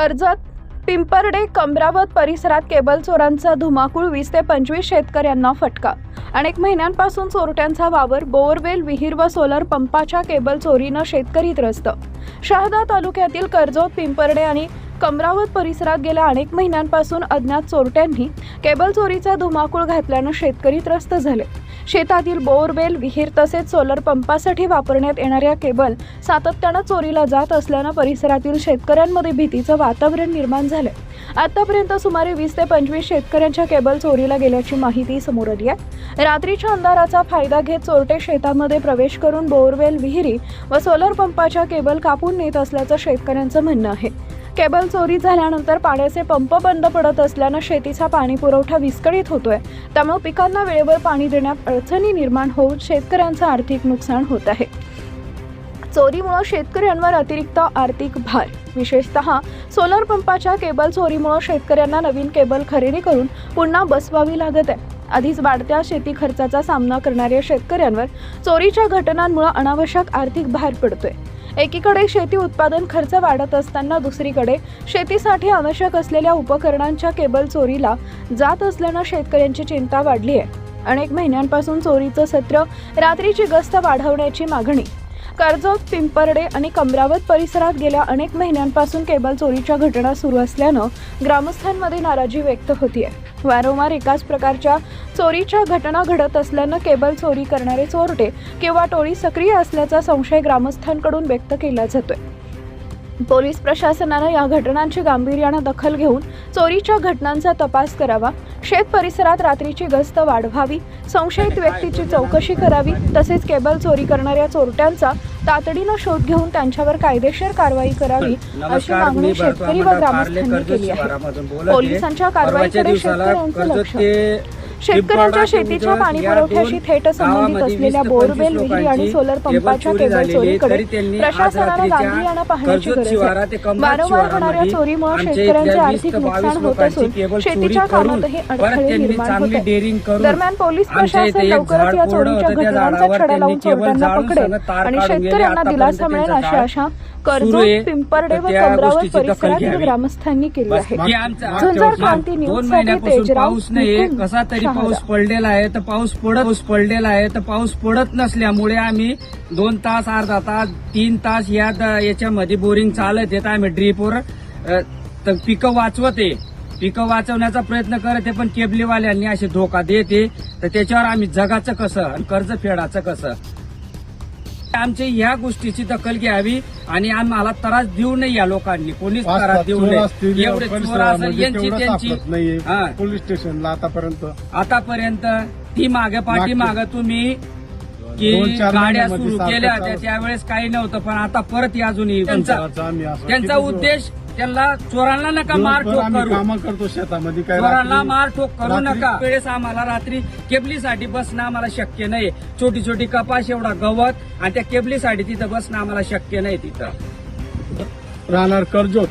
कर्जत, पिंपरडे, कमरावत परिसरात केबल चोरांचा धुमाकूळ. 20 ते 25 शेतकऱ्यांना फटका. अनेक महिन्यांपासून चोरट्यांचा वावर. बोअरवेल, विहीर व सोलर पंपाच्या केबल चोरीनं शेतकरी त्रस्त. शहादा तालुक्यातील कर्जत, पिंपरडे आणि कमरावत परिसरात गेल्या अनेक महिन्यांपासून अज्ञात चोरट्यांनी केबल चोरीचा धुमाकूळ घातल्यानं शेतकरी त्रस्त झाले. शेतातील बोअरवेल, विहीर तसेच सोलर पंपासाठी वापरण्यात येणाऱ्या केबल सातत्यानं चोरीला जात असल्यानं परिसरातील शेतकऱ्यांमध्ये भीतीचं वातावरण निर्माण झाले. आतापर्यंत सुमारे 20 ते 25 शेतकऱ्यांच्या केबल चोरीला गेल्याची माहिती समोर आली आहे. रात्रीच्या अंधाराचा फायदा घेत चोरटे शेतामध्ये प्रवेश करून बोअरवेल, विहिरी व सोलर पंपाच्या केबल कापून नेत असल्याचं शेतकऱ्यांचं म्हणणं आहे. केबल चोरी झाल्यानंतर पाण्याचे पंप बंद पडत असल्यानं शेतीचा पाणी पुरवठा विस्कळीत होतोय. त्यामुळे पिकांना वेळेवर पाणी देण्यात अडचणी निर्माण होऊन शेतकऱ्यांचं आर्थिक नुकसान होत आहे. चोरीमुळे शेतकऱ्यांवर अतिरिक्त आर्थिक भार. विशेषतः सोलर पंपाच्या केबल चोरीमुळे शेतकऱ्यांना नवीन केबल खरेदी करून पुन्हा बसवावी लागत आहे. आधीच वाढत्या शेती खर्चाचा सामना करणाऱ्या शेतकऱ्यांवर चोरीच्या घटनांमुळे अनावश्यक आर्थिक भार पडतोय. एकीकडे शेती उत्पादन खर्च वाढत असताना दुसरीकडे शेतीसाठी आवश्यक असलेल्या उपकरणांच्या केबल चोरीला जात असल्यानं शेतकऱ्यांची चिंता वाढली आहे. अनेक महिन्यांपासून चोरीचं सत्र, रात्रीची गस्त वाढवण्याची मागणी. कर्जत, पिंपरडे आणि कमरावत परिसरात गेल्या अनेक महिन्यांपासून केबल चोरीच्या घटना सुरू असल्यानं ग्रामस्थांमध्ये नाराजी व्यक्त होतीये. वारंवार एकाच प्रकारच्या चोरीच्या घटना घडत असल्यानं केबल चोरी करणारे चोरटे किंवा टोळी सक्रिय असल्याचा संशय ग्रामस्थांकडून व्यक्त केला जातोय. पोलीस प्रशासनानं या घटनांची गांभीर्यानं दखल घेऊन चोरीच्या घटनांचा तपास करावा. शेत परिसरात रात्रीची गस्त वाढवावी. संशयित व्यक्तीची चौकशी करावी. तसेच केबल चोरी करणाऱ्या चोरट्यांचा तातडीनं शोध घेऊन त्यांच्यावर कायदेशीर कारवाई करावी अशी मागणी शेतकरी व ग्रामस्थांनी केली आहे. पोलिसांच्या कारवाईकडे शेतकऱ्यांचं लक्ष. शेतकऱ्यांच्या शेतीच्या पाणी पुरवठ्याशी थेट संबंधित असलेल्या बोअरवेल, विहिरी आणि सोलर पंपाच्या केबल चोरीकडे प्रशासनानं गांभीर्यानं पाहण्याची गरज आहे. वारंवार होणाऱ्या चोरीमुळे शेतकऱ्यांचे आर्थिक नुकसान होत असून शेतीच्या कामातही अडथळे निर्माण होत आहेत. दरम्यान पोलीस प्रशासन लवकरच या चोरीच्या घटनांचा छडा लावून चोरट्यांना पकडेल आणि शेतकऱ्यांना दिलासा मिळेल अशी आशा कर्जत, पिंपरडे व कमरावत परिसरातील ग्रामस्थांनी केली आहे. झुंजार क्रांती न्यूज साठी तेजराव. कसा तरी पाऊस पडलेला आहे तर पाऊस पडत नसल्यामुळे आम्ही 2 तास, अर्धा तास, 3 तास याच्यामध्ये बोरिंग चालत येत. आम्ही ड्रीपवर पिकं वाचवण्याचा प्रयत्न करत आहे, पण केबलीवाल्यांनी असे धोका देते. तर त्याच्यावर आम्ही जगाचं कसं आणि कर्ज फेडाचं कसं? आमच्या ह्या गोष्टीची दखल घ्यावी आणि आम्हाला त्रास देऊ नये. या लोकांनी कोणीच त्रास देऊ नये. एवढे चोर असेल यांची त्यांची पोलीस स्टेशनला आतापर्यंत ती पाठीमागे तुम्ही की गाड्या सुरू केल्या होत्या त्यावेळेस काही नव्हतं, पण आता परत अजूनही त्यांचा उद्देश त्यांना चोरांना नका मार ठोक करू. करतो शेतामध्ये चोरांना मार ठोक करू नका. वेळेस आम्हाला रात्री केबलीसाठी बसणं आम्हाला शक्य नाही. छोटी छोटी कपास, एवढा गवत आणि त्या केबलीसाठी तिथं बसणं आम्हाला शक्य नाही. तिथं राहणार कर्जत.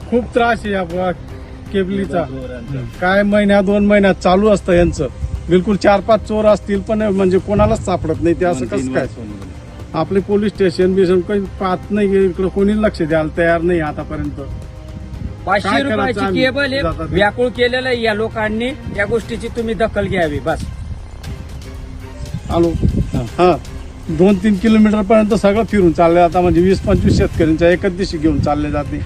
खूप त्रास आहे या केबलीचा. काय 1-2 महिन्यात चालू असतं यांचं. बिलकुल 4-5 चोर असतील पण म्हणजे कोणालाच सापडत नाही. ते असं कसं काय? आपले पोलीस स्टेशन काही पाहत नाही. इकडे कोणी लक्ष द्यायला तयार नाही आतापर्यंत. 500 रुपयाची केबल व्याकुळ केलेलं आहे या लोकांनी. या गोष्टीची तुम्ही दखल घ्यावी. बस आलो. 2-3 किलोमीटर पर्यंत सगळं फिरून चालले. आता म्हणजे 20-25 शेतकऱ्यांच्या एकच दिवशी घेऊन चालले जाते.